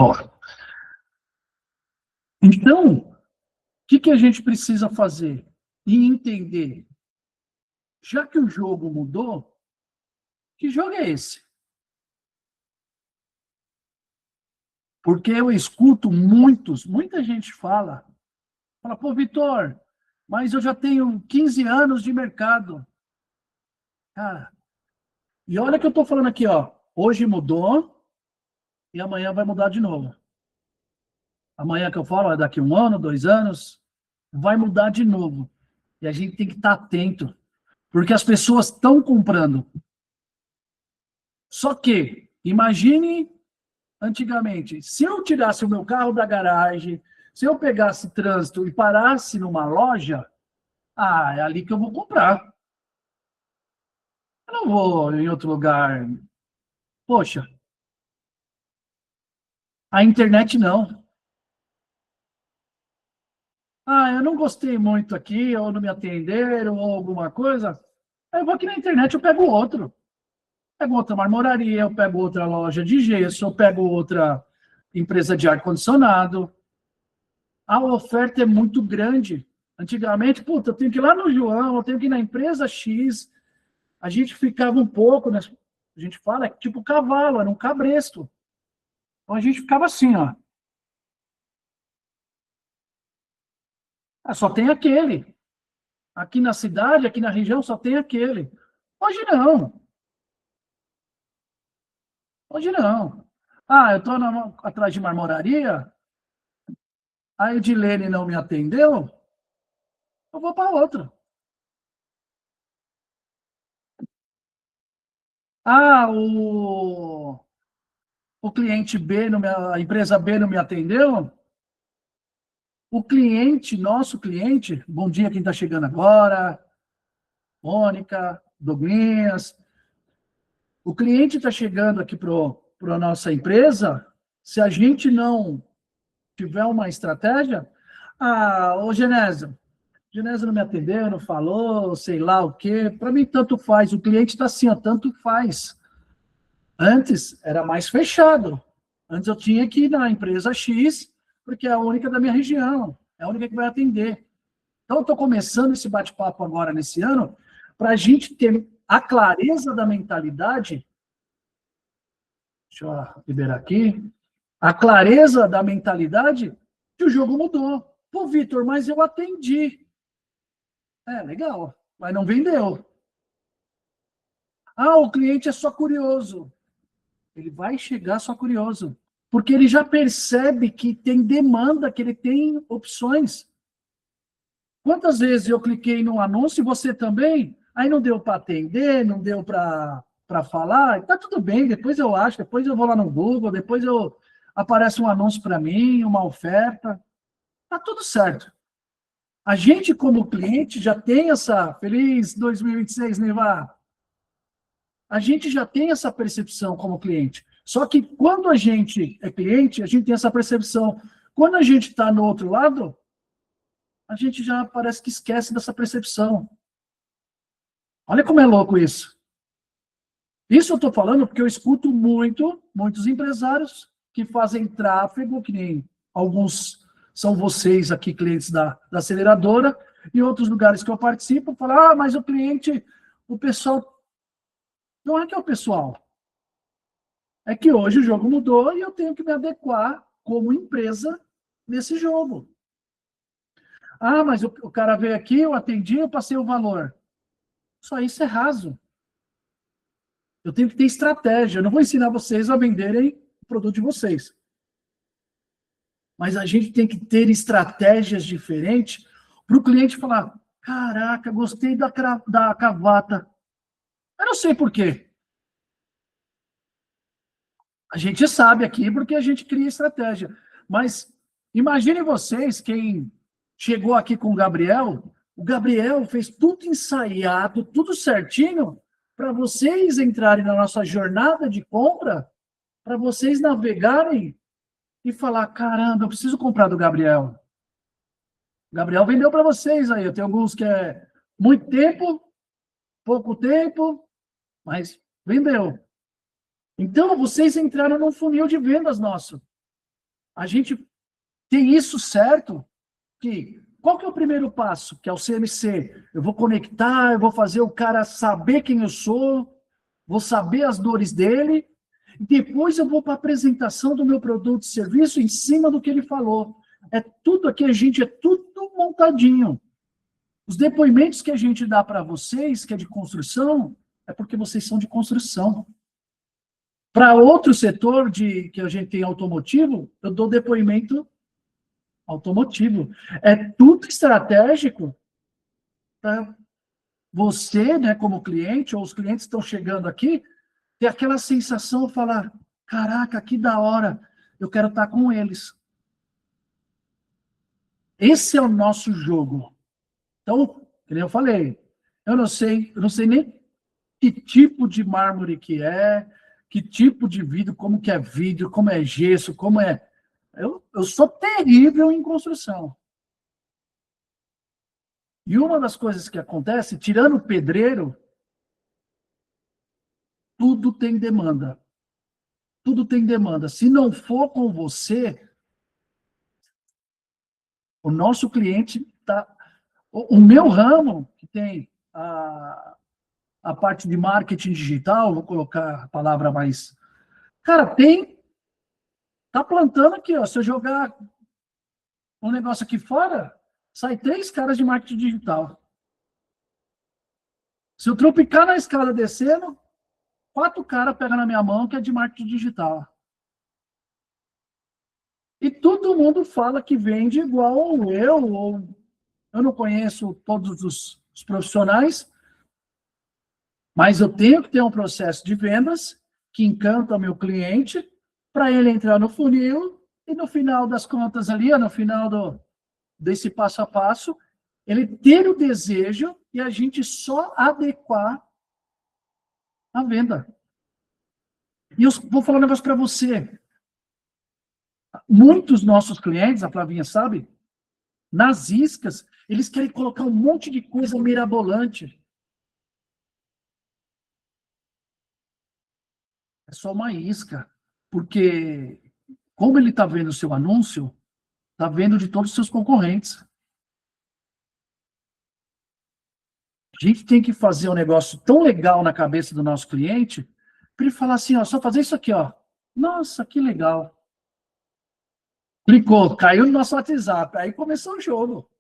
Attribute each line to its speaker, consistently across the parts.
Speaker 1: Ó, então, o que a gente precisa fazer? E entender, já que o jogo mudou, que jogo é esse? Porque eu escuto muita gente fala, pô, Vitor, mas eu já tenho 15 anos de mercado. Cara, e olha que eu estou falando aqui, ó, hoje mudou e amanhã vai mudar de novo. Amanhã que eu falo, é daqui 1 ano, 2 anos, vai mudar de novo. E a gente tem que estar atento, porque as pessoas estão comprando. Só que, imagine antigamente, se eu tirasse o meu carro da garagem, se eu pegasse trânsito e parasse numa loja, é ali que eu vou comprar. Eu não vou em outro lugar. Poxa, a internet não. Eu não gostei muito aqui, ou não me atenderam, ou alguma coisa. Eu vou aqui na internet, eu pego outro. Pego outra marmoraria, eu pego outra loja de gesso, eu pego outra empresa de ar-condicionado. A oferta é muito grande. Antigamente, puta, eu tenho que ir lá no João, eu tenho que ir na empresa X. A gente ficava um pouco, né? A gente fala, é tipo cavalo, era um cabresto. Então a gente ficava assim, ó. Só tem aquele. Aqui na cidade, aqui na região, só tem aquele. Hoje não. Hoje não. Eu estou atrás de marmoraria, a Edilene não me atendeu, eu vou para outra. O cliente B, a empresa B não me atendeu. O cliente, nosso cliente, bom dia quem está chegando agora, Mônica, Douglas. O cliente está chegando aqui para a nossa empresa, se a gente não tiver uma estratégia, ô Genésio não me atendeu, não falou, sei lá o quê. Para mim, tanto faz. O cliente está assim, ó, tanto faz. Antes era mais fechado. Antes eu tinha que ir na empresa X, porque é a única da minha região, é a única que vai atender. Então, eu estou começando esse bate-papo agora, nesse ano, para a gente ter a clareza da mentalidade. Deixa eu liberar aqui. A clareza da mentalidade que o jogo mudou. Pô, Vitor, mas eu atendi. Legal, mas não vendeu. O cliente é só curioso. Ele vai chegar só curioso. Porque ele já percebe que tem demanda, que ele tem opções. Quantas vezes eu cliquei no anúncio e você também? Aí não deu para atender, não deu para falar. Tá tudo bem, depois eu acho, depois eu vou lá no Google, depois aparece um anúncio para mim, uma oferta. Tá tudo certo. A gente, como cliente, já tem essa... Feliz 2026, Neiva! A gente já tem essa percepção como cliente. Só que quando a gente é cliente, a gente tem essa percepção. Quando a gente está no outro lado, a gente já parece que esquece dessa percepção. Olha como é louco isso. Isso eu estou falando porque eu escuto muitos empresários que fazem tráfego, que nem alguns são vocês aqui, clientes da aceleradora, e outros lugares que eu participo, falam, mas o cliente, o pessoal... Não é que é o pessoal. É que hoje o jogo mudou e eu tenho que me adequar como empresa nesse jogo. Mas o cara veio aqui, eu atendi, eu passei o valor. Só isso é raso. Eu tenho que ter estratégia. Eu não vou ensinar vocês a venderem o produto de vocês. Mas a gente tem que ter estratégias diferentes para o cliente falar, caraca, gostei da cavata. Eu não sei por quê. A gente sabe aqui porque a gente cria estratégia. Mas imagine vocês, quem chegou aqui com o Gabriel fez tudo ensaiado, tudo certinho, para vocês entrarem na nossa jornada de compra, para vocês navegarem e falar, caramba, eu preciso comprar do Gabriel. O Gabriel vendeu para vocês aí. Eu tenho alguns que é muito tempo, pouco tempo, mas vendeu. Então, vocês entraram num funil de vendas nosso. a gente tem isso certo, que qual que é o primeiro passo? Que é o CMC. Eu vou conectar, eu vou fazer o cara saber quem eu sou, vou saber as dores dele, e depois eu vou para a apresentação do meu produto e serviço em cima do que ele falou. É tudo aqui, a gente é tudo montadinho. Os depoimentos que a gente dá para vocês, que é de construção, é porque vocês são de construção. Para outro setor que a gente tem automotivo, eu dou depoimento automotivo. É tudo estratégico para você, né, como cliente, ou os clientes estão chegando aqui, ter aquela sensação, falar, caraca, que da hora, eu quero estar com eles. Esse é o nosso jogo. Então, como eu falei, eu não sei nem que tipo de mármore que é, que tipo de vidro, como que é vidro, como é gesso, como é... Eu sou terrível em construção. E uma das coisas que acontece, tirando o pedreiro, tudo tem demanda. Tudo tem demanda. Se não for com você, o nosso cliente está... O meu ramo, que tem a parte de marketing digital, vou colocar a palavra mais... Cara, tá plantando aqui, ó. Se eu jogar um negócio aqui fora, sai 3 caras de marketing digital. Se eu tropicar na escada descendo, 4 caras pegam na minha mão que é de marketing digital. E todo mundo fala que vende igual ou eu não conheço todos os profissionais, mas eu tenho que ter um processo de vendas que encanta o meu cliente para ele entrar no funil e no final das contas ali, no final desse passo a passo, ele ter o desejo e a gente só adequar a venda. E eu vou falar um negócio para você. Muitos nossos clientes, a Flavinha sabe, nas iscas, eles querem colocar um monte de coisa mirabolante. É só uma isca. Porque, como ele está vendo o seu anúncio, está vendo de todos os seus concorrentes. A gente tem que fazer um negócio tão legal na cabeça do nosso cliente, para ele falar assim, ó, só fazer isso aqui, ó. Nossa, que legal. Clicou, caiu no nosso WhatsApp, aí começou o jogo.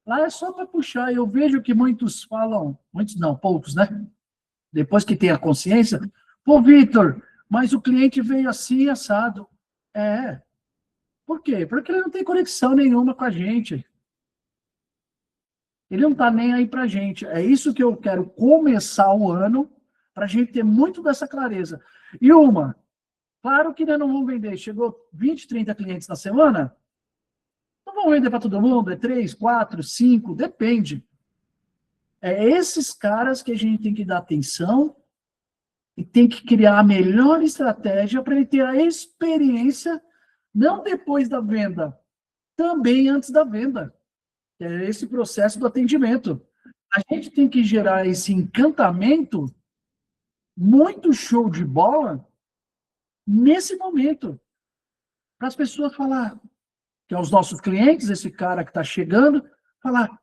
Speaker 1: Lá é só para puxar. Eu vejo que muitos falam, muitos não, poucos, né? Depois que tem a consciência, pô, Vitor, mas o cliente veio assim, assado. É. Por quê? Porque ele não tem conexão nenhuma com a gente. Ele não está nem aí para a gente. É isso que eu quero começar o ano, para a gente ter muito dessa clareza. E claro que nós não vamos vender. Chegou 20, 30 clientes na semana, não vamos vender para todo mundo, é 3, 4, 5, depende. É esses caras que a gente tem que dar atenção e tem que criar a melhor estratégia para ele ter a experiência, não depois da venda, também antes da venda. É esse processo do atendimento. A gente tem que gerar esse encantamento muito show de bola nesse momento. Para as pessoas falar, que é os nossos clientes, esse cara que está chegando, falar,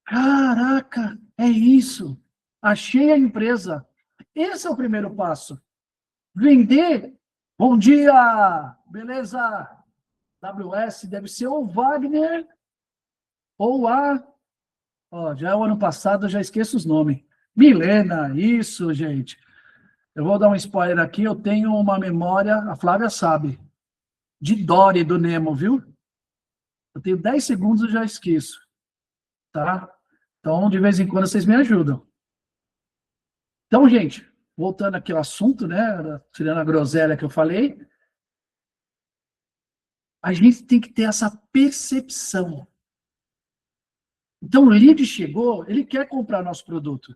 Speaker 1: caraca, é isso. Achei a empresa. Esse é o primeiro passo. Vender. Bom dia, beleza? WS deve ser o Wagner ou já é o ano passado, eu já esqueço os nomes. Milena, isso, gente. Eu vou dar um spoiler aqui, eu tenho uma memória, a Flávia sabe, de Dory do Nemo, viu? Eu tenho 10 segundos e já esqueço. Tá? Então, de vez em quando, vocês me ajudam. Então, gente, voltando aqui ao assunto, né? Tirando a groselha que eu falei, a gente tem que ter essa percepção. Então, o lead chegou, ele quer comprar nosso produto.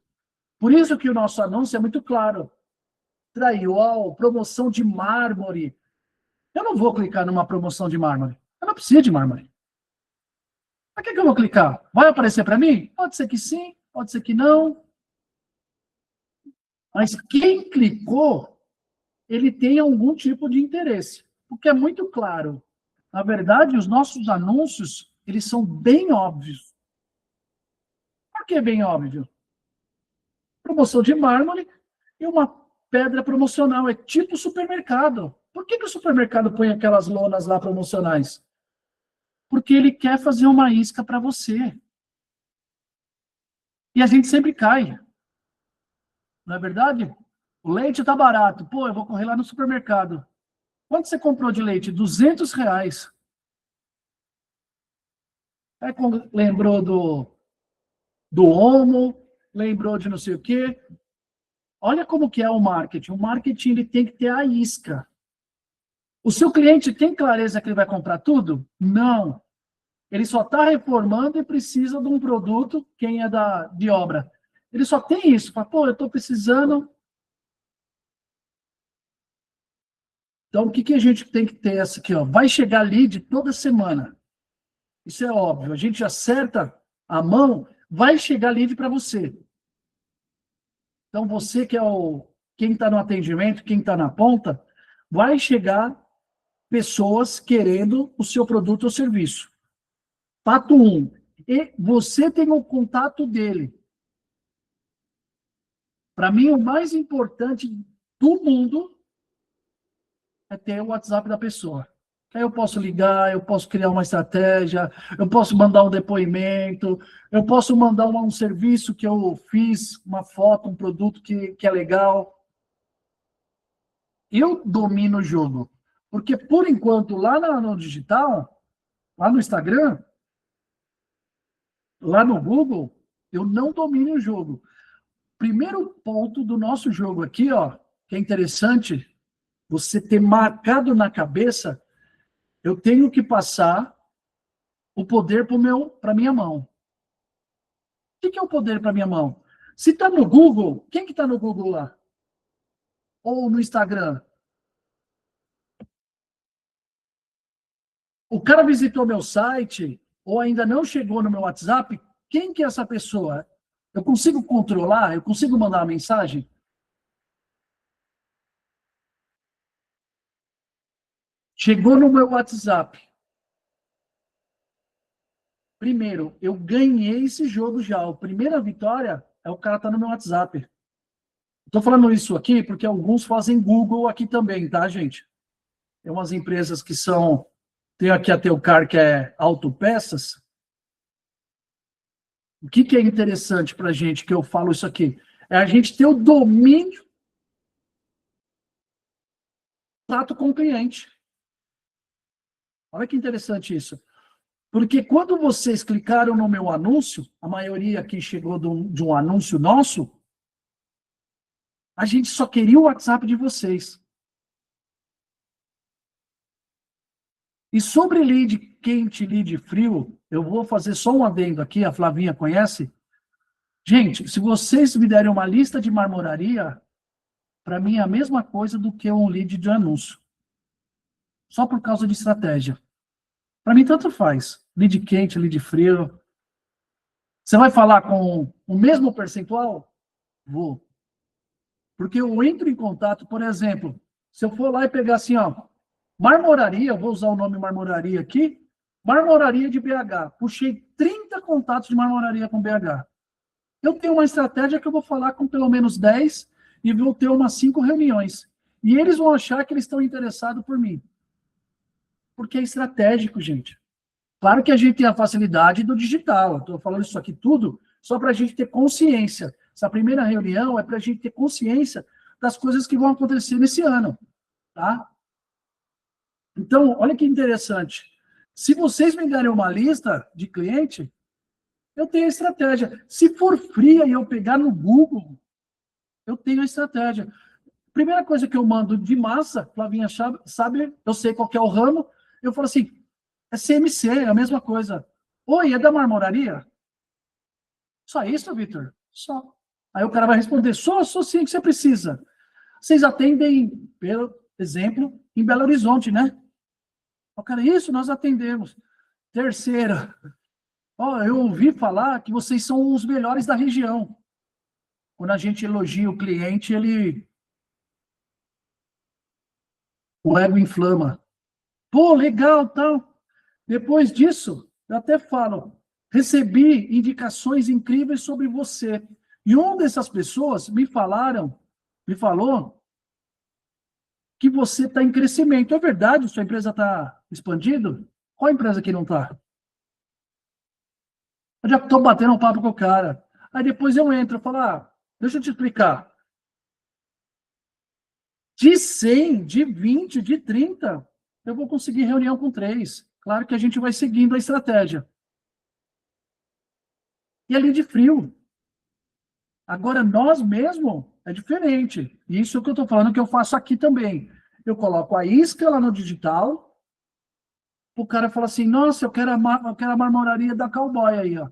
Speaker 1: Por isso que o nosso anúncio é muito claro. Drywall, promoção de mármore. Eu não vou clicar numa promoção de mármore. Eu não preciso de mármore. Para que eu vou clicar? Vai aparecer para mim? Pode ser que sim, pode ser que não. Mas quem clicou, ele tem algum tipo de interesse. Porque é muito claro. Na verdade, os nossos anúncios, eles são bem óbvios. Por que bem óbvio? Promoção de mármore e uma pedra promocional. É tipo supermercado. Por que o supermercado põe aquelas lonas lá promocionais? Porque ele quer fazer uma isca para você. E a gente sempre cai. Não é verdade? O leite está barato. Pô, eu vou correr lá no supermercado. Quanto você comprou de leite? R$ 200. Aí lembrou do Omo, lembrou de não sei o quê. Olha como que é o marketing. O marketing ele tem que ter a isca. O seu cliente tem clareza que ele vai comprar tudo? Não. Ele só está reformando e precisa de um produto, quem é de obra. Ele só tem isso. Fala, pô, eu estou precisando. Então, o que a gente tem que ter essa aqui? Ó? Vai chegar lead toda semana. Isso é óbvio. A gente acerta a mão, vai chegar lead para você. Então, você que é quem está no atendimento, quem está na ponta, vai chegar pessoas querendo o seu produto ou serviço. Fato 1. E você tem o contato dele. Para mim, o mais importante do mundo é ter o WhatsApp da pessoa. Aí eu posso ligar, eu posso criar uma estratégia, eu posso mandar um depoimento, eu posso mandar um serviço que eu fiz, uma foto, um produto que é legal. Eu domino o jogo. Porque, por enquanto, lá no digital, lá no Instagram, lá no Google, eu não domino o jogo. Primeiro ponto do nosso jogo aqui, ó, que é interessante, você ter marcado na cabeça, eu tenho que passar o poder para minha mão. O que é o poder para minha mão? Se está no Google, quem que está no Google lá? Ou no Instagram? O cara visitou meu site, ou ainda não chegou no meu WhatsApp, quem que é essa pessoa? Eu consigo controlar? Eu consigo mandar uma mensagem? Chegou no meu WhatsApp. Primeiro, eu ganhei esse jogo já. A primeira vitória é o cara tá no meu WhatsApp. Estou falando isso aqui porque alguns fazem Google aqui também, tá, gente? Tem umas empresas que são... Tem aqui a Teucar, que é autopeças. O que é interessante para a gente que eu falo isso aqui? É a gente ter o domínio do trato com o cliente. Olha que interessante isso. Porque quando vocês clicaram no meu anúncio, a maioria aqui chegou de um anúncio nosso, a gente só queria o WhatsApp de vocês. E sobre lead quente, lead frio, eu vou fazer só um adendo aqui, a Flavinha conhece. Gente, se vocês me derem uma lista de marmoraria, para mim é a mesma coisa do que um lead de anúncio. Só por causa de estratégia. Para mim, tanto faz. Lead quente, lead frio. Você vai falar com o mesmo percentual? Vou. Porque eu entro em contato, por exemplo, se eu for lá e pegar assim, ó, marmoraria, eu vou usar o nome marmoraria aqui, marmoraria de BH. Puxei 30 contatos de marmoraria com BH. Eu tenho uma estratégia que eu vou falar com pelo menos 10 e vou ter umas 5 reuniões. E eles vão achar que eles estão interessados por mim. Porque é estratégico, gente. Claro que a gente tem a facilidade do digital. Estou falando isso aqui tudo só para a gente ter consciência. Essa primeira reunião é para a gente ter consciência das coisas que vão acontecer nesse ano. Tá? Então, olha que interessante. Se vocês me derem uma lista de cliente, eu tenho a estratégia. Se for fria e eu pegar no Google, eu tenho a estratégia. Primeira coisa que eu mando de massa, Flavinha sabe, eu sei qual que é o ramo, eu falo assim, é CMC, é a mesma coisa. Oi, é da marmoraria? Só isso, Vitor? Só. Aí o cara vai responder, sou sim, o que você precisa. Vocês atendem, pelo exemplo, em Belo Horizonte, né? O cara, isso, nós atendemos. Terceira, eu ouvi falar que vocês são os melhores da região. Quando a gente elogia o cliente, o ego inflama. Pô, legal, tal. Depois disso, eu até falo, recebi indicações incríveis sobre você. E uma dessas pessoas me falou que você está em crescimento. É verdade? Sua empresa está expandindo? Qual empresa que não está? Eu já estou batendo um papo com o cara. Aí depois eu entro e falo, deixa eu te explicar. De 100, de 20, de 30, eu vou conseguir reunião com 3. Claro que a gente vai seguindo a estratégia. E ali de frio. Agora, nós mesmo é diferente. Isso que eu estou falando que eu faço aqui também. Eu coloco a isca lá no digital, o cara fala assim, nossa, eu quero a marmoraria da Cowboy aí, ó.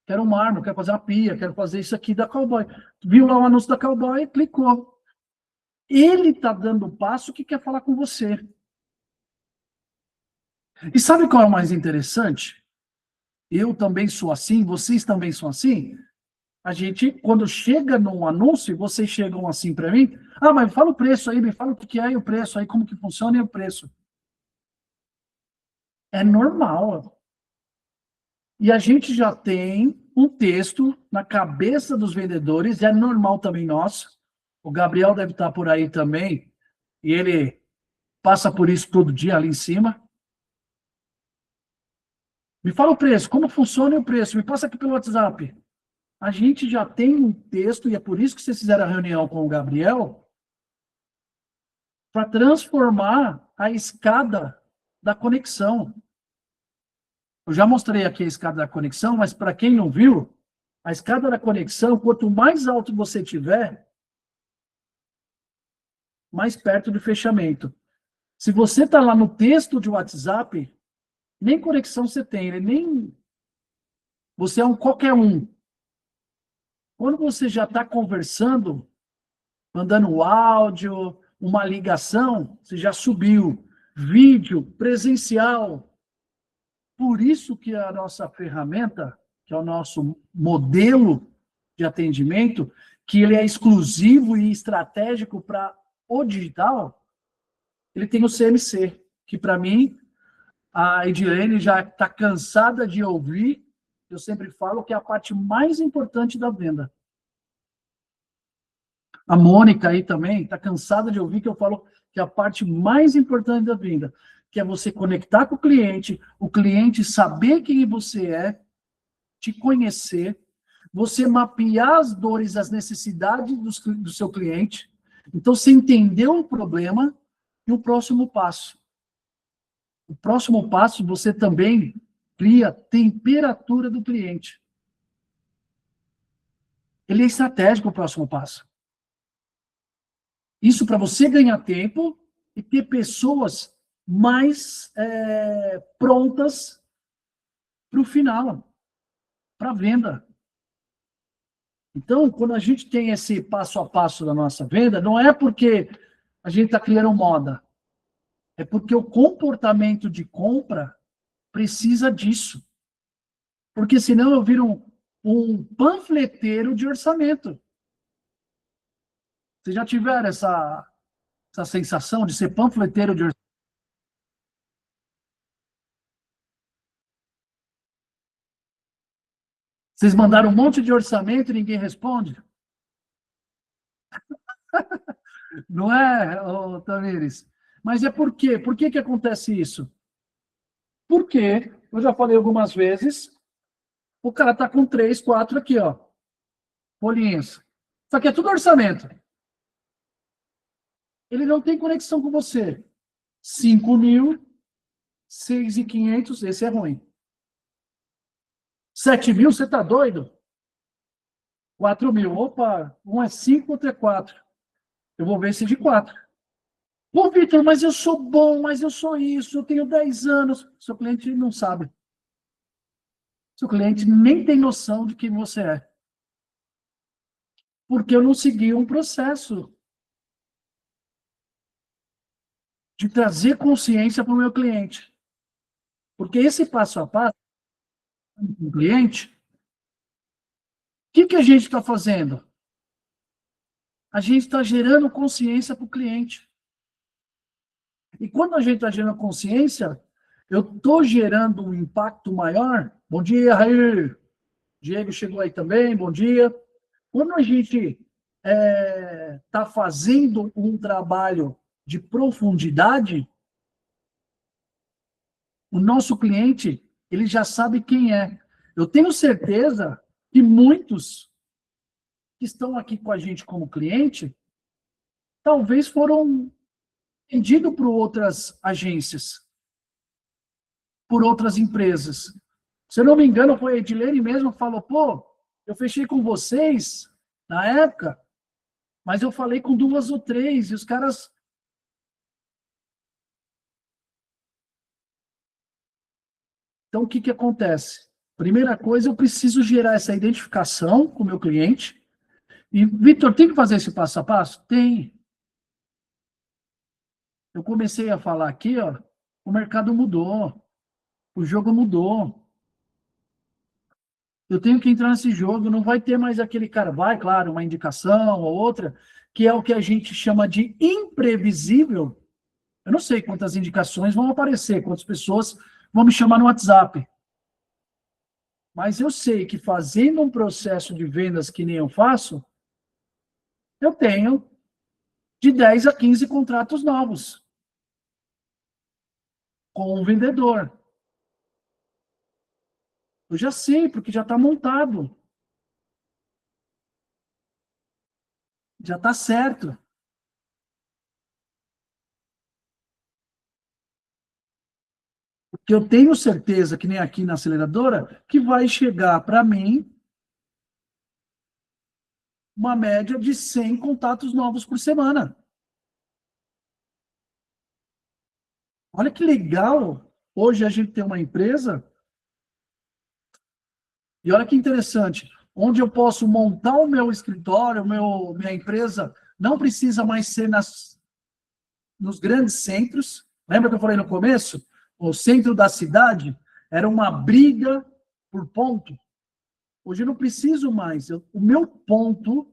Speaker 1: Quero um mármore, quero fazer uma pia, quero fazer isso aqui da Cowboy. Viu lá o anúncio da Cowboy, clicou. Ele está dando o passo que quer falar com você. E sabe qual é o mais interessante? Eu também sou assim, vocês também são assim. A gente, quando chega num anúncio, vocês chegam assim para mim, mas fala o preço aí, me fala o que é e o preço aí, como que funciona e o preço. É normal. E a gente já tem um texto na cabeça dos vendedores, é normal também nosso. O Gabriel deve estar por aí também, e ele passa por isso todo dia ali em cima. Me fala o preço, como funciona o preço, me passa aqui pelo WhatsApp. A gente já tem um texto, e é por isso que vocês fizeram a reunião com o Gabriel, para transformar a escada da conexão. Eu já mostrei aqui a escada da conexão, mas para quem não viu, a escada da conexão, quanto mais alto você tiver, mais perto do fechamento. Se você está lá no texto de WhatsApp, nem conexão você tem, você é um qualquer um. Quando você já está conversando, mandando áudio, uma ligação, você já subiu. Vídeo, presencial. Por isso que a nossa ferramenta, que é o nosso modelo de atendimento, que ele é exclusivo e estratégico para o digital, ele tem o CMC, que para mim, a Edilene já está cansada de ouvir, eu sempre falo que é a parte mais importante da venda. A Mônica aí também está cansada de ouvir que eu falo que é a parte mais importante da venda, que é você conectar com o cliente saber quem você é, te conhecer, você mapear as dores, as necessidades do seu cliente. Então, você entendeu o problema e o próximo passo. O próximo passo, você também cria temperatura do cliente. Ele é estratégico, o próximo passo. Isso para você ganhar tempo e ter pessoas mais prontas para o final, para a venda. Então, quando a gente tem esse passo a passo da nossa venda, não é porque a gente está criando moda, é porque o comportamento de compra precisa disso. Porque senão eu viro um panfleteiro de orçamento. Vocês já tiveram essa sensação de ser panfleteiro de orçamento? Vocês mandaram um monte de orçamento e ninguém responde? Não é, Tamires? Mas é por quê? Por que acontece isso? Porque, eu já falei algumas vezes, o cara está com 3, 4 aqui, ó, folhinhas. Isso aqui é tudo orçamento. Ele não tem conexão com você. 5.000, 6.500, esse é ruim. 7.000, você está doido? 4.000, opa, um é 5, outro é 4. Eu vou ver esse de 4. Pô, Vitor, mas eu sou bom, mas eu sou isso, eu tenho 10 anos. Seu cliente não sabe. Seu cliente nem tem noção de quem você é. Porque eu não segui um processo de trazer consciência para o meu cliente. Porque esse passo a passo, com o cliente, o que a gente está fazendo? A gente está gerando consciência para o cliente. E quando a gente está gerando consciência, eu estou gerando um impacto maior. Bom dia, Rair. Diego chegou aí também, bom dia. Quando a gente está fazendo um trabalho de profundidade, o nosso cliente, ele já sabe quem é. Eu tenho certeza que muitos que estão aqui com a gente como cliente, talvez foram vendidos por outras agências, por outras empresas. Se eu não me engano, foi a Edilene mesmo que falou, pô, eu fechei com vocês na época, mas eu falei com 2 ou 3, e os caras... Então, o que que acontece? Primeira coisa, eu preciso gerar essa identificação com o meu cliente. E, Vitor, tem que fazer esse passo a passo? Tem. Eu comecei a falar aqui, ó, o mercado mudou, o jogo mudou. Eu tenho que entrar nesse jogo, não vai ter mais aquele cara, vai, claro, uma indicação ou outra, que é o que a gente chama de imprevisível. Eu não sei quantas indicações vão aparecer, quantas pessoas vão me chamar no WhatsApp. Mas eu sei que fazendo um processo de vendas que nem eu faço, eu tenho de 10 a 15 contratos novos com o vendedor. Eu já sei, porque já está montado. Já está certo. Porque eu tenho certeza, que nem aqui na aceleradora, que vai chegar para mim uma média de 100 contatos novos por semana. Olha que legal. Hoje a gente tem uma empresa, e olha que interessante, onde eu posso montar o meu escritório, minha empresa, não precisa mais ser nos grandes centros. Lembra que eu falei no começo? O centro da cidade era uma briga por ponto. Hoje eu não preciso mais. O meu ponto,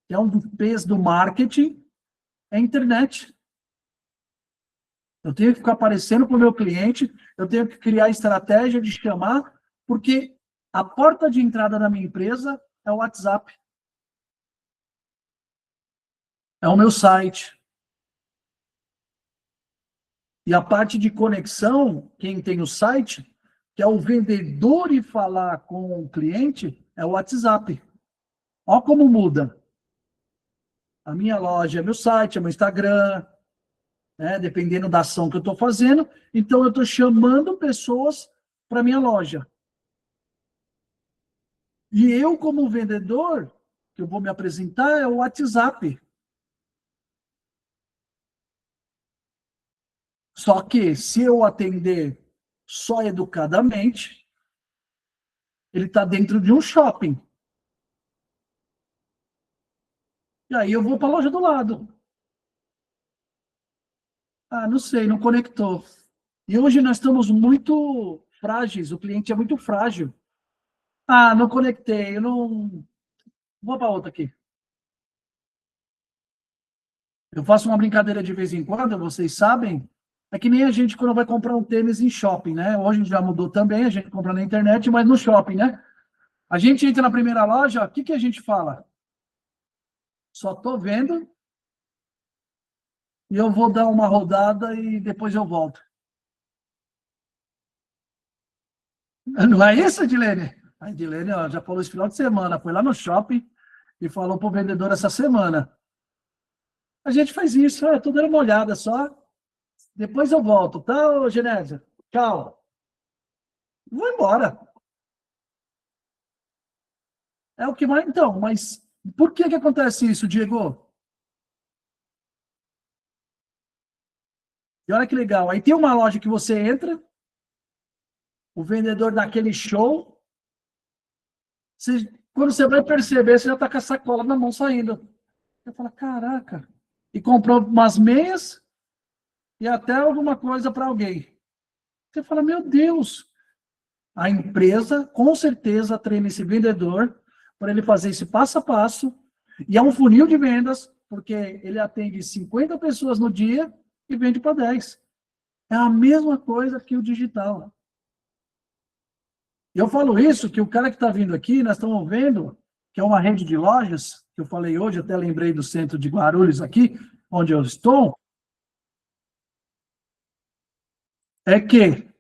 Speaker 1: que é um dos P's do marketing, é a internet. Eu tenho que ficar aparecendo para o meu cliente, eu tenho que criar estratégia de chamar, porque a porta de entrada da minha empresa é o WhatsApp. É o meu site. E a parte de conexão, quem tem o site, que é o vendedor e falar com o cliente, é o WhatsApp. Olha como muda. A minha loja é meu site, é meu Instagram, né, dependendo da ação que eu estou fazendo. Então, eu estou chamando pessoas para minha loja. E eu, como vendedor, que eu vou me apresentar, é o WhatsApp. Só que, se eu atender só educadamente, ele está dentro de um shopping. E aí eu vou para a loja do lado. Ah, não sei, não conectou. E hoje nós estamos muito frágeis, o cliente é muito frágil. Ah, não conectei, eu não... Vou para outra aqui. Eu faço uma brincadeira de vez em quando, vocês sabem, é que nem a gente quando vai comprar um tênis em shopping, né? Hoje já mudou também, a gente compra na internet, mas no shopping, né? A gente entra na primeira loja, o que que a gente fala? Só estou vendo e eu vou dar uma rodada e depois eu volto. Não é isso, Edilene? A Edilene, ó, já falou esse final de semana, foi lá no shopping e falou para o vendedor essa semana. A gente faz isso, tô dando uma olhada só. Depois eu volto, tá, Genésia? Tchau. Vou embora. É o que mais. Então, mas por que que acontece isso, Diego? E olha que legal. Aí tem uma loja que você entra, o vendedor dá aquele show. Quando você vai perceber, você já está com a sacola na mão saindo. Você fala, caraca. E comprou umas meias e até alguma coisa para alguém. Você fala, meu Deus. A empresa, com certeza, treina esse vendedor para ele fazer esse passo a passo. E é um funil de vendas, porque ele atende 50 pessoas no dia e vende para 10. É a mesma coisa que o digital. E eu falo isso, que o cara que está vindo aqui, nós estamos vendo, que é uma rede de lojas, que eu falei hoje, até lembrei do centro de Guarulhos aqui, onde eu estou, é que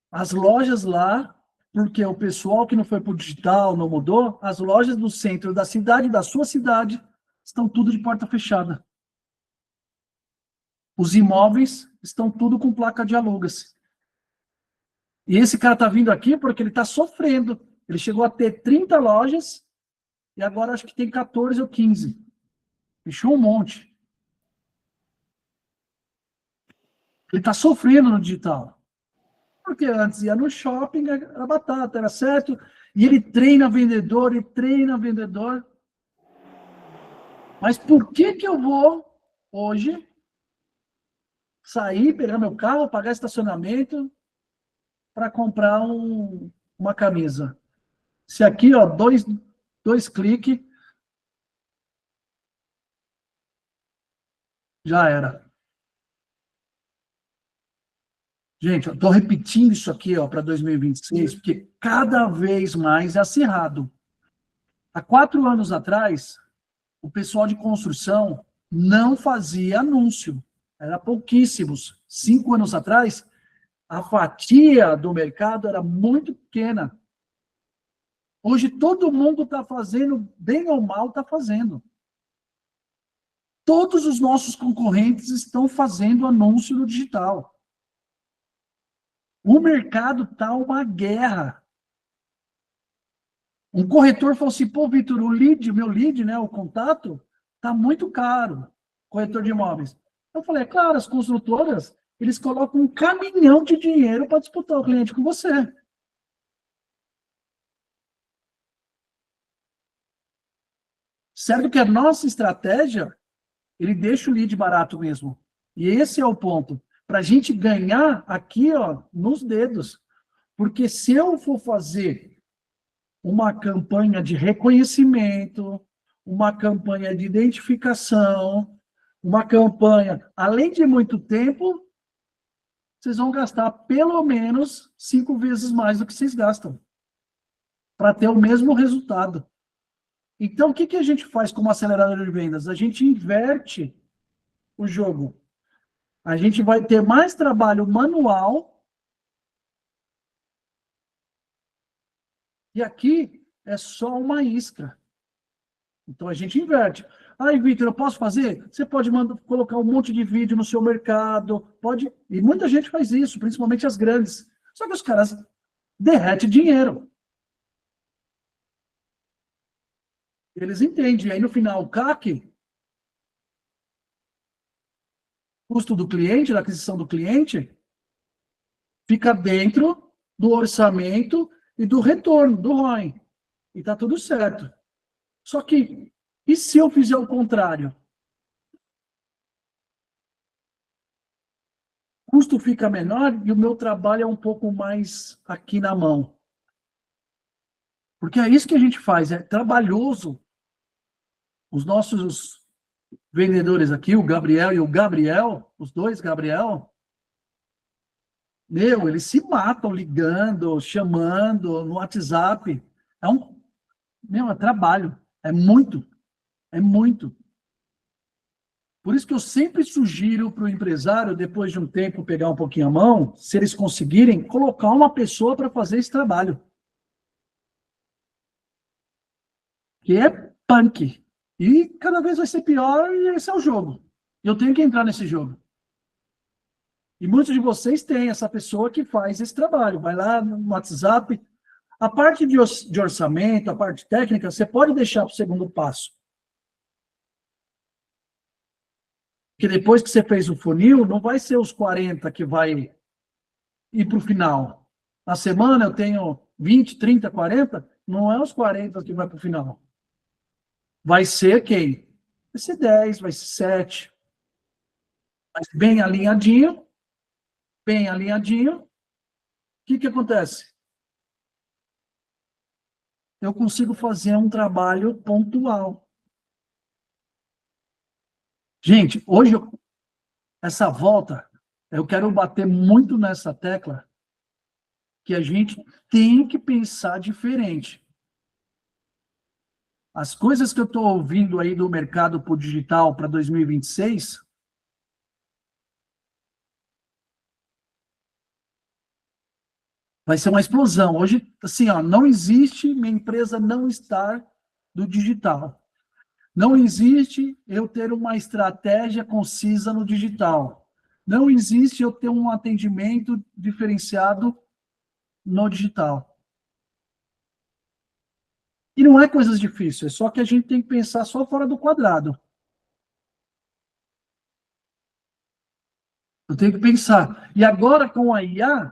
Speaker 1: as lojas lá, porque o pessoal que não foi para o digital, não mudou, as lojas do centro da cidade, da sua cidade, estão tudo de porta fechada. Os imóveis estão tudo com placa de alugas. E esse cara está vindo aqui porque ele está sofrendo. Ele chegou a ter 30 lojas e agora acho que tem 14 ou 15. Fechou um monte. Ele está sofrendo no digital. Porque antes ia no shopping, era batata, era certo. E ele treina vendedor e treina vendedor. Mas por que eu vou hoje sair, pegar meu carro, pagar estacionamento para comprar uma camisa? Se aqui, ó, dois cliques, já era. Gente, eu estou repetindo isso aqui para 2026, porque cada vez mais é acirrado. Há 4 anos atrás, o pessoal de construção não fazia anúncio. Era pouquíssimos. 5 anos atrás, a fatia do mercado era muito pequena. Hoje, todo mundo está fazendo, bem ou mal, está fazendo. Todos os nossos concorrentes estão fazendo anúncio no digital. O mercado está uma guerra. Um corretor falou assim, pô, Vitor, o meu lead, né, o contato, está muito caro, corretor de imóveis. Eu falei, é claro, as construtoras, eles colocam um caminhão de dinheiro para disputar o cliente com você. Certo que a nossa estratégia, ele deixa o lead barato mesmo. E esse é o ponto. Para a gente ganhar aqui, ó, nos dedos. Porque se eu for fazer uma campanha de reconhecimento, uma campanha de identificação, uma campanha, além de muito tempo, vocês vão gastar pelo menos 5 vezes mais do que vocês gastam para ter o mesmo resultado. Então, o que a gente faz como acelerador de vendas? A gente inverte o jogo. A gente vai ter mais trabalho manual e aqui é só uma isca. Então, a gente inverte. Aí, Vitor, eu posso fazer? Você pode colocar um monte de vídeo no seu mercado, pode. E muita gente faz isso, principalmente as grandes. Só que os caras derretem dinheiro. Eles entendem. Aí, no final, o CAC, custo do cliente, da aquisição do cliente, fica dentro do orçamento e do retorno, do ROI. E está tudo certo. Só que, e se eu fizer o contrário? O custo fica menor e o meu trabalho é um pouco mais aqui na mão. Porque é isso que a gente faz, é trabalhoso. Os nossos vendedores aqui, o Gabriel e o Gabriel, os dois Gabriel, eles se matam ligando, chamando no WhatsApp. É trabalho. É muito. É muito. Por isso que eu sempre sugiro para o empresário, depois de um tempo, pegar um pouquinho a mão, se eles conseguirem, colocar uma pessoa para fazer esse trabalho. Que é punk. E cada vez vai ser pior e esse é o jogo. Eu tenho que entrar nesse jogo. E muitos de vocês têm essa pessoa que faz esse trabalho. Vai lá no WhatsApp. A parte de orçamento, a parte técnica, você pode deixar para o segundo passo. Porque depois que você fez o funil, não vai ser os 40 que vai ir para o final. Na semana eu tenho 20, 30, 40, não é os 40 que vai para o final. Vai ser quem? Vai ser 10, vai ser 7. Mas bem alinhadinho, bem alinhadinho. O que acontece? Eu consigo fazer um trabalho pontual. Gente, hoje essa volta, eu quero bater muito nessa tecla, que a gente tem que pensar diferente. As coisas que eu estou ouvindo aí do mercado para o digital para 2026, vai ser uma explosão. Hoje, assim, ó, não existe minha empresa não estar do digital. Não existe eu ter uma estratégia concisa no digital. Não existe eu ter um atendimento diferenciado no digital. E não é coisas difíceis, é só que a gente tem que pensar só fora do quadrado. Eu tenho que pensar. E agora, com a IA,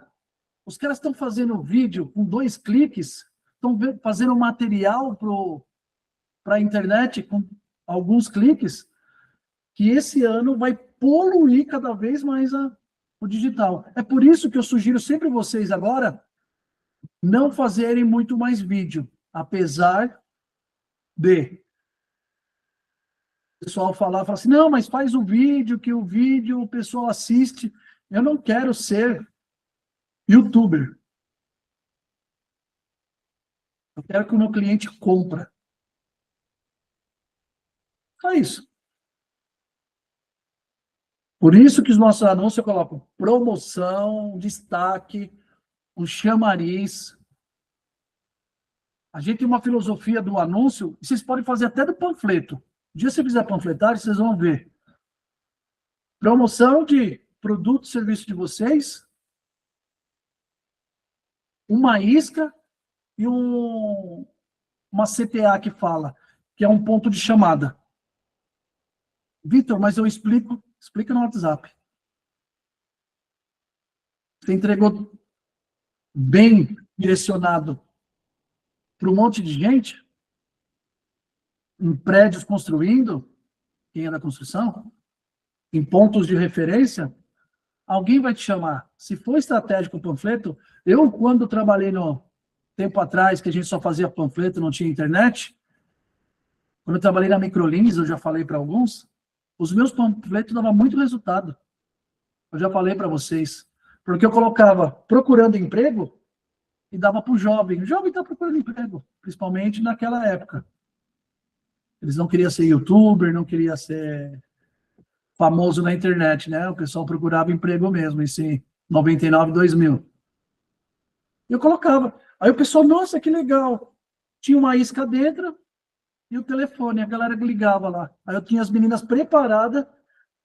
Speaker 1: os caras estão fazendo vídeo com 2 cliques, estão fazendo material para a internet com alguns cliques, que esse ano vai poluir cada vez mais o digital. É por isso que eu sugiro sempre vocês agora não fazerem muito mais vídeo, apesar de o pessoal fala assim, não, mas faz o vídeo, que o vídeo o pessoal assiste. Eu não quero ser youtuber. Eu quero que o meu cliente compra. Só isso. Por isso que os nossos anúncios colocam promoção, destaque, um chamariz. A gente tem uma filosofia do anúncio, e vocês podem fazer até do panfleto. Um dia, se fizer panfletário, vocês vão ver. Promoção de produto e serviço de vocês, uma isca e uma CTA que fala, que é um ponto de chamada. Vitor, mas eu explico. Explica no WhatsApp. Você entregou bem direcionado para um monte de gente, em prédios construindo, quem é da construção, em pontos de referência, alguém vai te chamar. Se for estratégico o panfleto, eu, quando trabalhei no tempo atrás, que a gente só fazia panfleto, não tinha internet, quando eu trabalhei na Microlins, eu já falei para alguns, os meus panfletos davam muito resultado. Eu já falei para vocês. Porque eu colocava procurando emprego e dava para o jovem. O jovem está procurando emprego, principalmente naquela época. Eles não queriam ser youtuber, não queriam ser famoso na internet, né? O pessoal procurava emprego mesmo, em 99, 2000. Eu colocava. Aí o pessoal, nossa, que legal. Tinha uma isca dentro e o telefone, a galera ligava lá. Aí eu tinha as meninas preparadas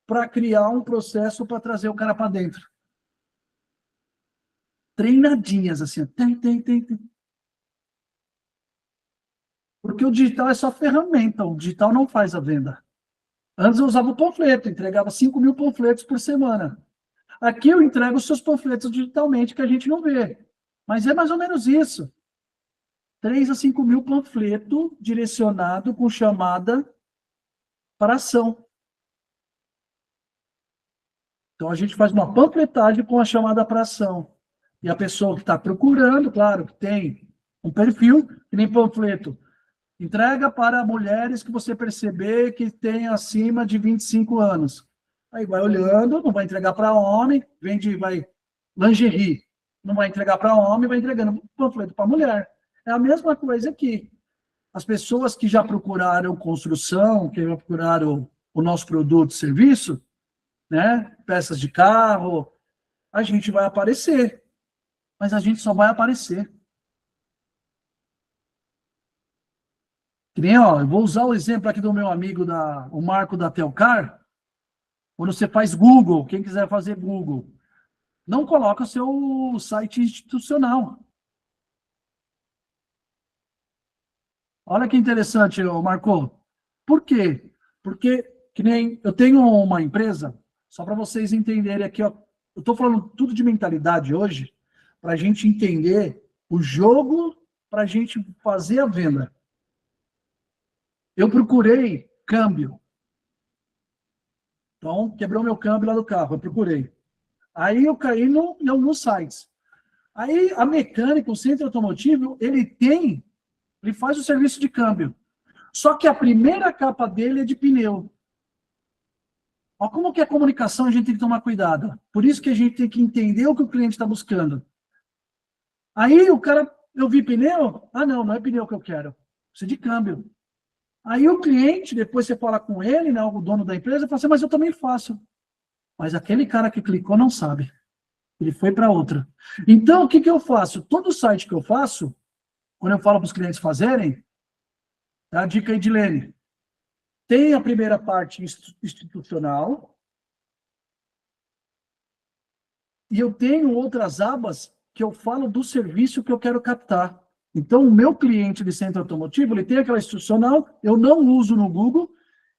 Speaker 1: para criar um processo para trazer o cara para dentro. Treinadinhas, assim. Tem. Porque o digital é só ferramenta, o digital não faz a venda. Antes eu usava o panfleto, entregava 5.000 panfletos por semana. Aqui eu entrego os seus panfletos digitalmente, que a gente não vê. Mas é mais ou menos isso. 3 a 5.000 panfletos direcionado com chamada para ação. Então a gente faz uma panfletagem com a chamada para ação. E a pessoa que está procurando, claro, que tem um perfil, que nem panfleto. Entrega para mulheres que você perceber que tem acima de 25 anos. Aí vai olhando, não vai entregar para homem, vai lingerie. Não vai entregar para homem, vai entregando panfleto para mulher. É a mesma coisa aqui. As pessoas que já procuraram construção, que já procuraram o nosso produto e serviço, né? Peças de carro, a gente vai aparecer. Mas a gente só vai aparecer. Que nem, ó, eu vou usar o exemplo aqui do meu amigo, o Marco da Telcar. Quando você faz Google, quem quiser fazer Google, não coloca o seu site institucional. Olha que interessante, Marco. Por quê? Porque, que nem eu tenho uma empresa, só para vocês entenderem aqui, ó, eu estou falando tudo de mentalidade hoje, para a gente entender o jogo, para a gente fazer a venda. Eu procurei câmbio. Então, quebrou meu câmbio lá do carro, eu procurei. Aí eu caí em alguns sites. Aí a mecânica, o centro automotivo, ele faz o serviço de câmbio. Só que a primeira capa dele é de pneu. Ó, como que é comunicação, a gente tem que tomar cuidado. Por isso que a gente tem que entender o que o cliente está buscando. Aí o cara, eu vi pneu? Ah, não, não é pneu que eu quero. Precisa de câmbio. Aí o cliente, depois você fala com ele, né, o dono da empresa, fala assim, mas eu também faço. Mas aquele cara que clicou não sabe. Ele foi para outra. Então, o que que eu faço? Todo site que eu faço, quando eu falo para os clientes fazerem, dá a dica aí de Lene. Tem a primeira parte institucional, e eu tenho outras abas que eu falo do serviço que eu quero captar. Então, o meu cliente de centro automotivo, ele tem aquela institucional, eu não uso no Google,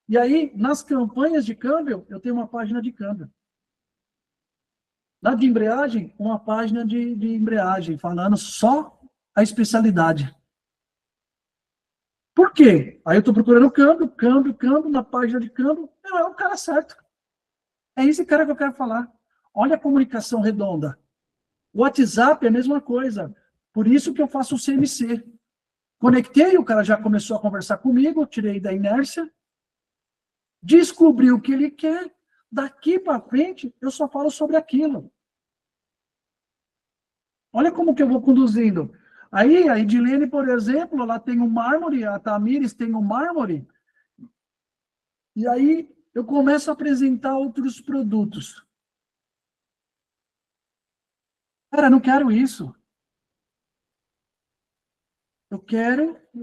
Speaker 1: e aí, nas campanhas de câmbio, eu tenho uma página de câmbio. Na de embreagem, uma página de embreagem, falando só a especialidade. Por quê? Aí eu estou procurando câmbio, na página de câmbio, não, é o cara certo. É esse cara que eu quero falar. Olha a comunicação redonda. O WhatsApp é a mesma coisa. Por isso que eu faço o CMC. Conectei, o cara já começou a conversar comigo, tirei da inércia, descobri o que ele quer, daqui para frente eu só falo sobre aquilo. Olha como que eu vou conduzindo. Aí, a Edilene, por exemplo, ela tem um mármore, a Tamires tem um mármore, e aí eu começo a apresentar outros produtos. Cara, eu não quero isso. Eu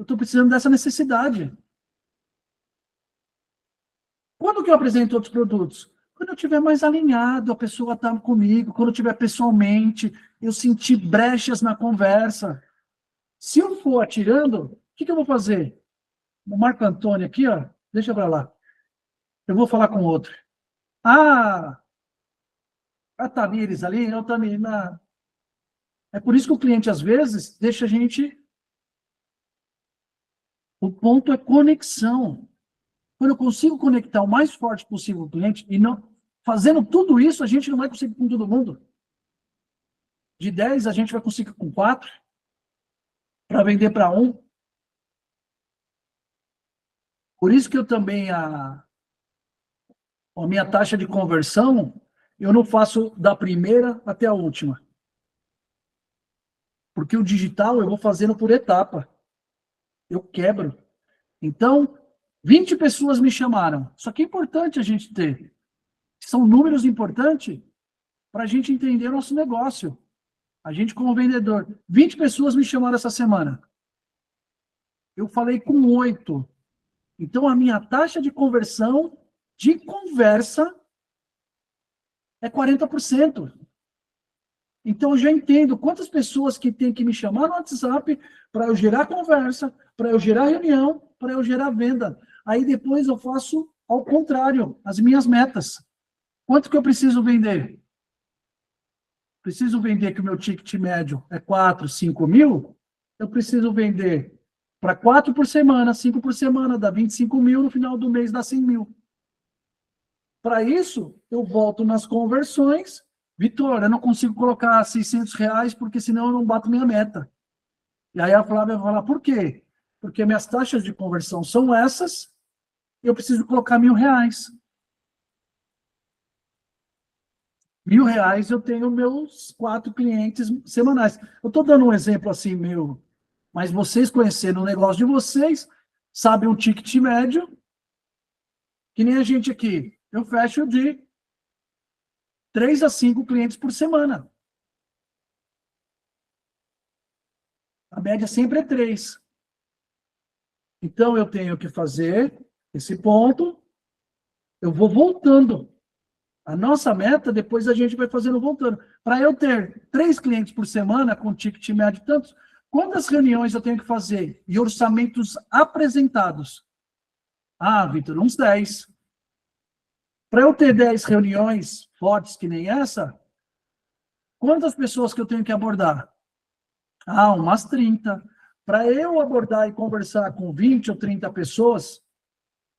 Speaker 1: estou precisando dessa necessidade. Quando que eu apresento outros produtos? Quando eu estiver mais alinhado, a pessoa está comigo, quando eu estiver pessoalmente, eu sentir brechas na conversa. Se eu for atirando, o que que eu vou fazer? O Marco Antônio aqui, ó, deixa para lá. Eu vou falar com outro. Ah, a Tamires ali, não, Tamires, é por isso que o cliente, às vezes, deixa a gente... O ponto é conexão. Quando eu consigo conectar o mais forte possível com o cliente, e não fazendo tudo isso, a gente não vai conseguir com todo mundo. De 10, a gente vai conseguir com 4, para vender para 1. Por isso que eu também, a minha taxa de conversão, eu não faço da primeira até a última. Porque o digital eu vou fazendo por etapa. Eu quebro. Então, 20 pessoas me chamaram. Só que é importante a gente ter. São números importantes para a gente entender o nosso negócio. A gente, como vendedor, 20 pessoas me chamaram essa semana. Eu falei com 8. Então, a minha taxa de conversão de conversa é 40%. Então, eu já entendo quantas pessoas que tem que me chamar no WhatsApp para eu gerar conversa, para eu gerar reunião, para eu gerar venda. Aí, depois, eu faço ao contrário, as minhas metas. Quanto que eu preciso vender? Preciso vender que o meu ticket médio é 4, 5 mil? Eu preciso vender para 4 por semana, 5 por semana, dá 25 mil, no final do mês dá 100 mil. Para isso, eu volto nas conversões. Vitor, eu não consigo colocar R$ 600 porque senão eu não bato minha meta. E aí a Flávia vai falar, por quê? Porque minhas taxas de conversão são essas, eu preciso colocar R$ 1.000. R$ 1.000 eu tenho meus 4 clientes semanais. Eu estou dando um exemplo assim, meu, mas vocês conhecendo o negócio de vocês, sabem um ticket médio, que nem a gente aqui. Eu fecho de 3 a 5 clientes por semana. A média sempre é 3. Então, eu tenho que fazer esse ponto, eu vou voltando. A nossa meta, depois a gente vai fazendo voltando. Para eu ter 3 clientes por semana, com ticket médio tantos, quantas reuniões eu tenho que fazer? E orçamentos apresentados? Ah, Vitor, uns 10. Para eu ter 10 reuniões fortes que nem essa, quantas pessoas que eu tenho que abordar? Ah, umas 30. Para eu abordar e conversar com 20 ou 30 pessoas,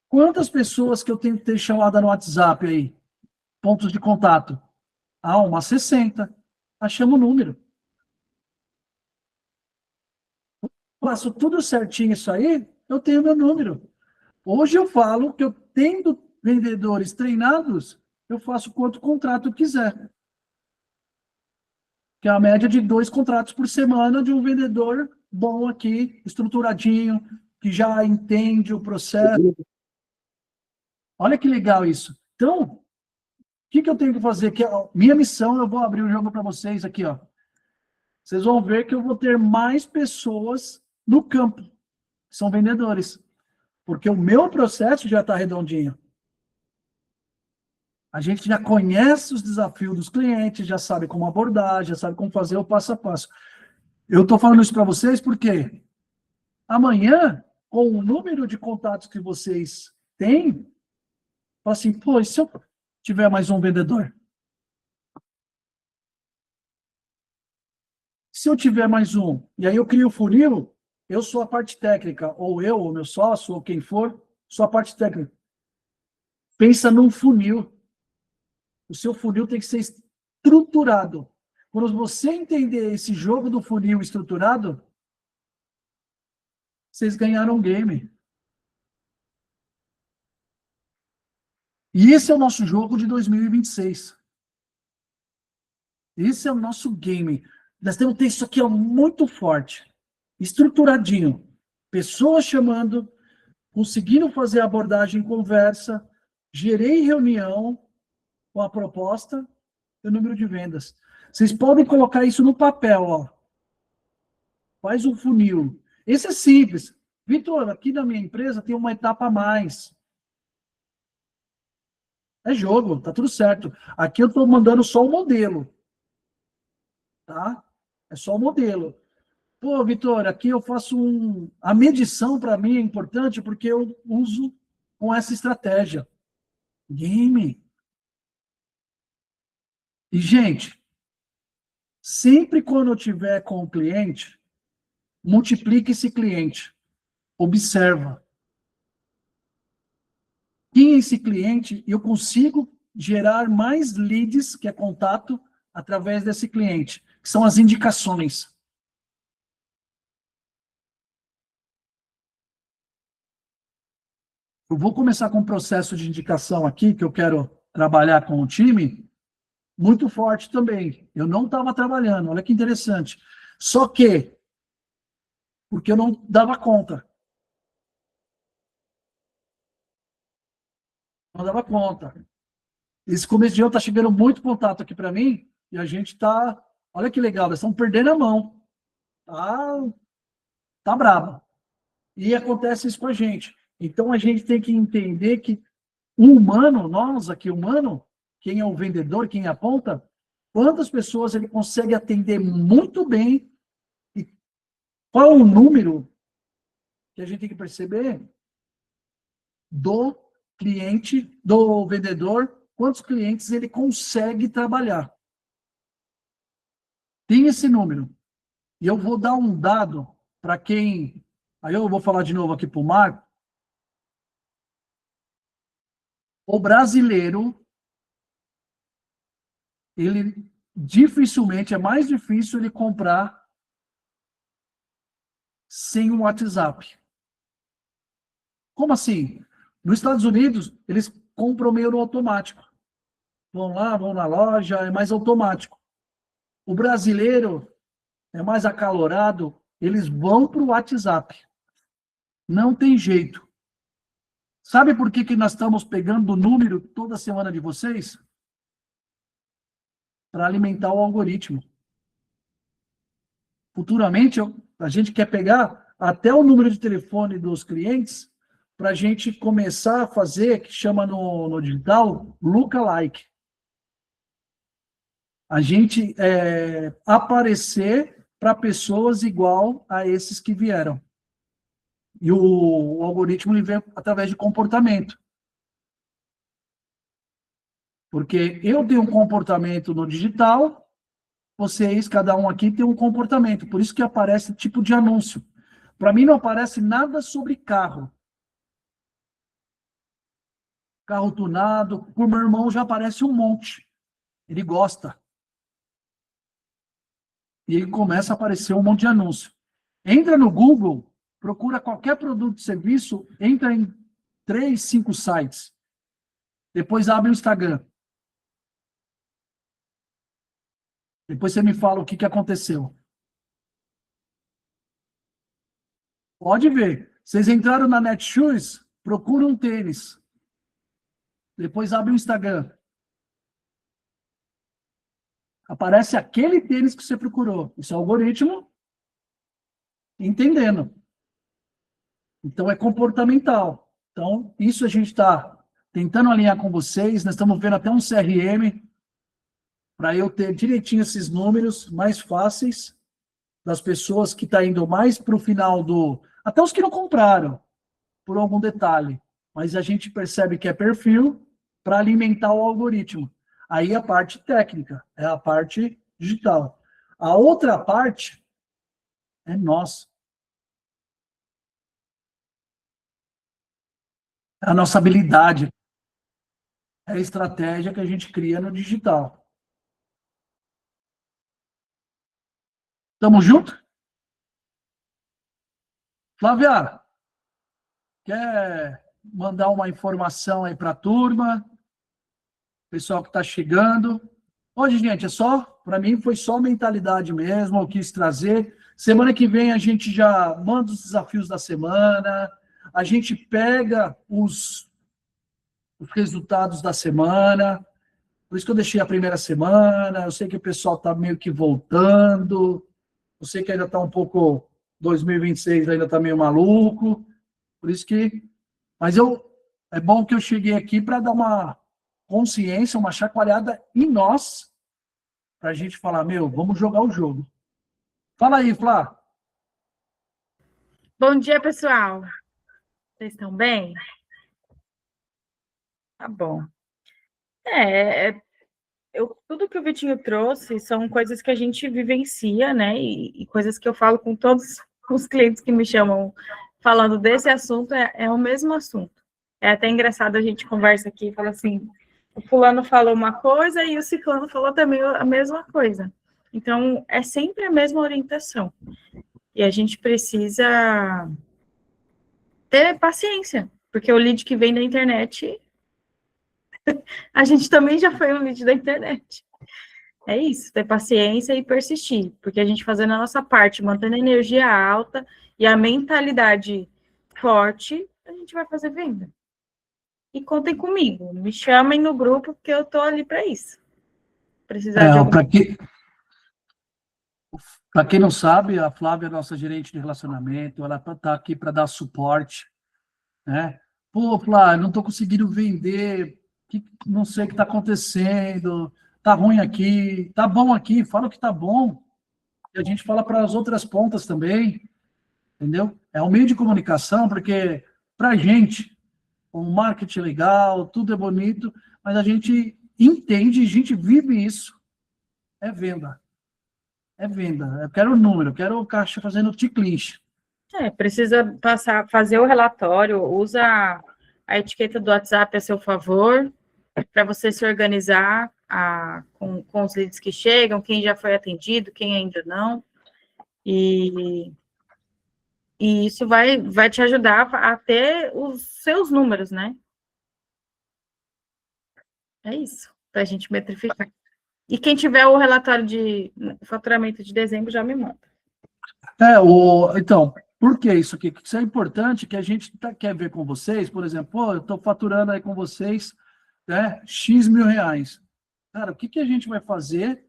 Speaker 1: quantas pessoas que eu tenho que ter chamada no WhatsApp aí? Pontos de contato? Ah, umas 60. Achamos o número. Faço tudo certinho isso aí, eu tenho meu número. Hoje eu falo que eu tendo vendedores treinados, eu faço quanto contrato eu quiser. Que é a média de 2 contratos por semana de um vendedor bom aqui, estruturadinho, que já entende o processo. Olha que legal isso. Então, o que eu tenho que fazer? Que minha missão, eu vou abrir o jogo para vocês aqui, ó. Vocês vão ver que eu vou ter mais pessoas no campo, que são vendedores. Porque o meu processo já está redondinho. A gente já conhece os desafios dos clientes, já sabe como abordar, já sabe como fazer o passo a passo. Eu estou falando isso para vocês porque amanhã, com o número de contatos que vocês têm, fala assim, pô, e se eu tiver mais um vendedor? Se eu tiver mais um, e aí eu crio o funil, eu sou a parte técnica, ou eu, ou meu sócio, ou quem for, sou a parte técnica. Pensa num funil. O seu funil tem que ser estruturado. Quando você entender esse jogo do funil estruturado, vocês ganharam o game. E esse é o nosso jogo de 2026. Esse é o nosso game. Nós temos que ter isso aqui muito forte, estruturadinho. Pessoas chamando, conseguindo fazer abordagem, conversa, gerei reunião com a proposta e o número de vendas. Vocês podem colocar isso no papel, ó. Faz um funil. Esse é simples. Vitor, aqui na minha empresa tem uma etapa a mais. É jogo, tá tudo certo. Aqui eu estou mandando só o modelo. Tá? É só o modelo. Pô, Vitor, aqui eu faço a medição para mim é importante porque eu uso com essa estratégia. Game. E, gente, sempre quando eu tiver com o cliente, multiplique esse cliente. Observa. Quem é esse cliente? Eu consigo gerar mais leads, que é contato, através desse cliente, que são as indicações. Eu vou começar com um processo de indicação aqui, que eu quero trabalhar com o time, muito forte também. Eu não estava trabalhando, olha que interessante. Só que, porque eu não dava conta. Não dava conta. Esse começo de ano está chegando muito contato aqui para mim, e a gente está, olha que legal, nós estamos perdendo a mão. Tá brabo. E acontece isso com a gente. Então, a gente tem que entender que o humano, nós aqui, humano, quem é o vendedor, quem aponta, quantas pessoas ele consegue atender muito bem e qual o número que a gente tem que perceber do cliente, do vendedor, quantos clientes ele consegue trabalhar. Tem esse número. E eu vou dar um dado para quem... Aí eu vou falar de novo aqui para o Marco. O brasileiro, ele dificilmente, é mais difícil ele comprar sem um WhatsApp. Como assim? Nos Estados Unidos, eles compram meio no automático. Vão lá, vão na loja, é mais automático. O brasileiro é mais acalorado, eles vão para o WhatsApp. Não tem jeito. Sabe por que nós estamos pegando o número toda semana de vocês? Para alimentar o algoritmo. Futuramente, a gente quer pegar até o número de telefone dos clientes para a gente começar a fazer, que chama no digital, lookalike. A gente aparecer para pessoas igual a esses que vieram. E o algoritmo ele vem através de comportamento. Porque eu tenho um comportamento no digital, vocês, cada um aqui, tem um comportamento. Por isso que aparece tipo de anúncio. Para mim não aparece nada sobre carro. Carro tunado. Por meu irmão já aparece um monte. Ele gosta. E aí começa a aparecer um monte de anúncio. Entra no Google, procura qualquer produto e serviço, entra em 3, 5 sites. Depois abre o Instagram. Depois você me fala o que aconteceu. Pode ver. Vocês entraram na Netshoes, procura um tênis. Depois abre o Instagram. Aparece aquele tênis que você procurou. Isso é algoritmo entendendo. Então, é comportamental. Então, isso a gente está tentando alinhar com vocês. Nós estamos vendo até um CRM para eu ter direitinho esses números mais fáceis das pessoas que estão indo mais para o final do... Até os que não compraram, por algum detalhe. Mas a gente percebe que é perfil para alimentar o algoritmo. Aí a parte técnica, é a parte digital. A outra parte é nossa. É a nossa habilidade. É a estratégia que a gente cria no digital. Tamo junto? Flávia, quer mandar uma informação aí para a turma? Pessoal que está chegando. Hoje, gente, para mim foi só mentalidade mesmo, eu quis trazer. Semana que vem a gente já manda os desafios da semana, a gente pega os resultados da semana. Por isso que eu deixei a primeira semana. Eu sei que o pessoal está meio que voltando. Eu sei que ainda está um pouco. 2026 ainda está meio maluco. Por isso que. Mas é bom que eu cheguei aqui para dar uma consciência, uma chacoalhada em nós, para a gente falar: meu, vamos jogar o jogo. Fala aí, Flá.
Speaker 2: Bom dia, pessoal. Vocês estão bem? Tá bom. Tudo que o Vitinho trouxe são coisas que a gente vivencia, né? E coisas que eu falo com todos os clientes que me chamam falando desse assunto, é o mesmo assunto. É até engraçado, a gente conversa aqui e fala assim, o fulano falou uma coisa e o ciclano falou também a mesma coisa. Então, é sempre a mesma orientação. E a gente precisa ter paciência, porque o lead que vem da internet, a gente também já foi um lead da internet. É isso, ter paciência e persistir, porque a gente fazendo a nossa parte, mantendo a energia alta e a mentalidade forte, a gente vai fazer venda. E contem comigo, me chamem no grupo, porque eu tô ali para isso. Precisar de alguma coisa.
Speaker 1: Para quem não sabe, a Flávia é nossa gerente de relacionamento, ela está aqui para dar suporte, né? Pô, Flávia, não estou conseguindo vender, não sei o que está acontecendo, tá ruim aqui, tá bom aqui, fala que tá bom, e a gente fala para as outras pontas também, entendeu? É um meio de comunicação, porque para a gente, o marketing é legal, tudo é bonito, mas a gente entende, a gente vive isso, é venda. É venda. Eu quero o número, eu quero o caixa fazendo ticlinch.
Speaker 2: Precisa fazer o relatório, usa a etiqueta do WhatsApp a seu favor, para você se organizar com os leads que chegam, quem já foi atendido, quem ainda não. E isso vai te ajudar a ter os seus números, né? É isso, para a gente metrificar. E quem tiver o relatório de faturamento de dezembro já me manda.
Speaker 1: Então, por que isso aqui? Isso é importante que a gente quer ver com vocês, por exemplo, eu estou faturando aí com vocês, né, X mil reais. Cara, o que a gente vai fazer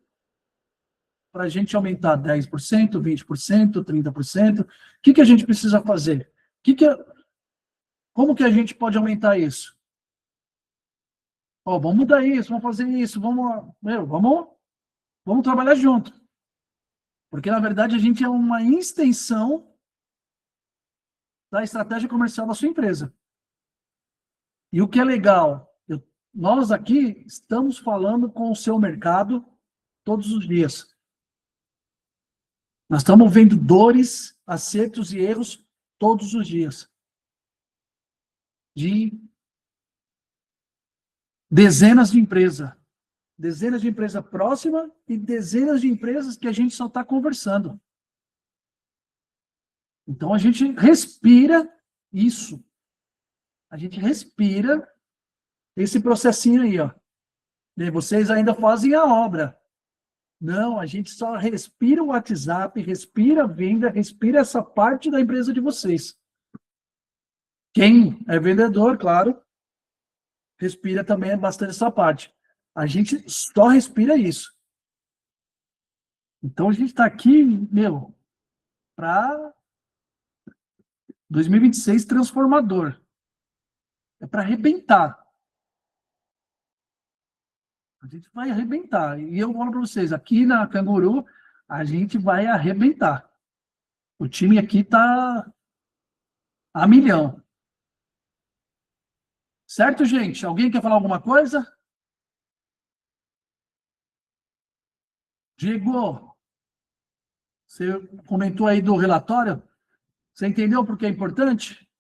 Speaker 1: para a gente aumentar 10%, 20%, 30%? O que a gente precisa fazer? Como que a gente pode aumentar isso? Vamos mudar isso, vamos fazer isso, vamos trabalhar junto. Porque, na verdade, a gente é uma extensão da estratégia comercial da sua empresa. E o que é legal, nós aqui estamos falando com o seu mercado todos os dias. Nós estamos vendo dores, acertos e erros todos os dias. De dezenas de empresas. Dezenas de empresas próximas e dezenas de empresas que a gente só está conversando. Então, a gente respira isso. A gente respira esse processinho aí, ó. E vocês ainda fazem a obra. Não, a gente só respira o WhatsApp, respira a venda, respira essa parte da empresa de vocês. Quem é vendedor, claro, respira também bastante essa parte. A gente só respira isso. Então, a gente está aqui, meu, para 2026 transformador. É para arrebentar. A gente vai arrebentar. E eu falo para vocês, aqui na Canguru, a gente vai arrebentar. O time aqui está a milhão. Certo, gente? Alguém quer falar alguma coisa? Diego, você comentou aí do relatório. Você entendeu por que é importante?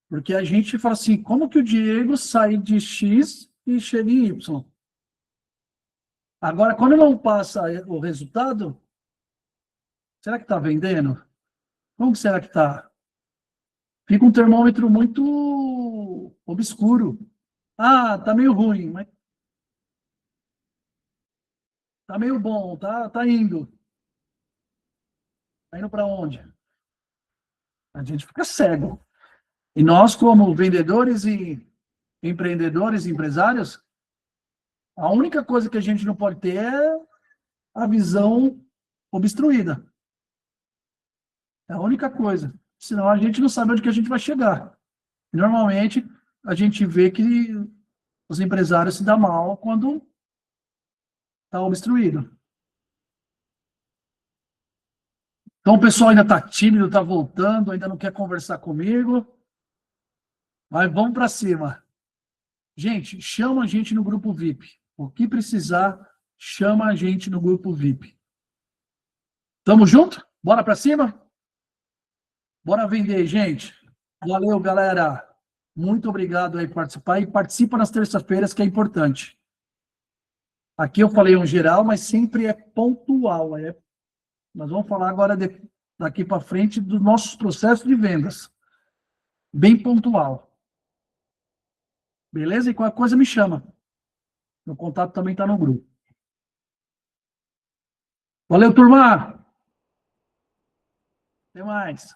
Speaker 1: Porque a gente fala assim, como que o Diego sai de X e chega em Y? Agora, quando não passa o resultado, será que está vendendo? Como que será que está? Fica um termômetro muito obscuro. Ah, tá meio ruim, mas tá meio bom, tá indo. Tá indo para onde? A gente fica cego. E nós, como vendedores e empreendedores, empresários, a única coisa que a gente não pode ter é a visão obstruída. É a única coisa. Senão a gente não sabe onde que a gente vai chegar. Normalmente, a gente vê que os empresários se dão mal quando está obstruído. Então, o pessoal ainda está tímido, está voltando, ainda não quer conversar comigo. Mas vamos para cima. Gente, chama a gente no grupo VIP. O que precisar, chama a gente no grupo VIP. Tamo junto? Bora para cima? Bora vender, gente. Valeu, galera. Muito obrigado aí por participar. E participa nas terças-feiras, que é importante. Aqui eu falei um geral, mas sempre é pontual. Nós vamos falar agora, daqui para frente, dos nossos processos de vendas. Bem pontual. Beleza? E qualquer coisa me chama. Meu contato também está no grupo. Valeu, turma! Até mais.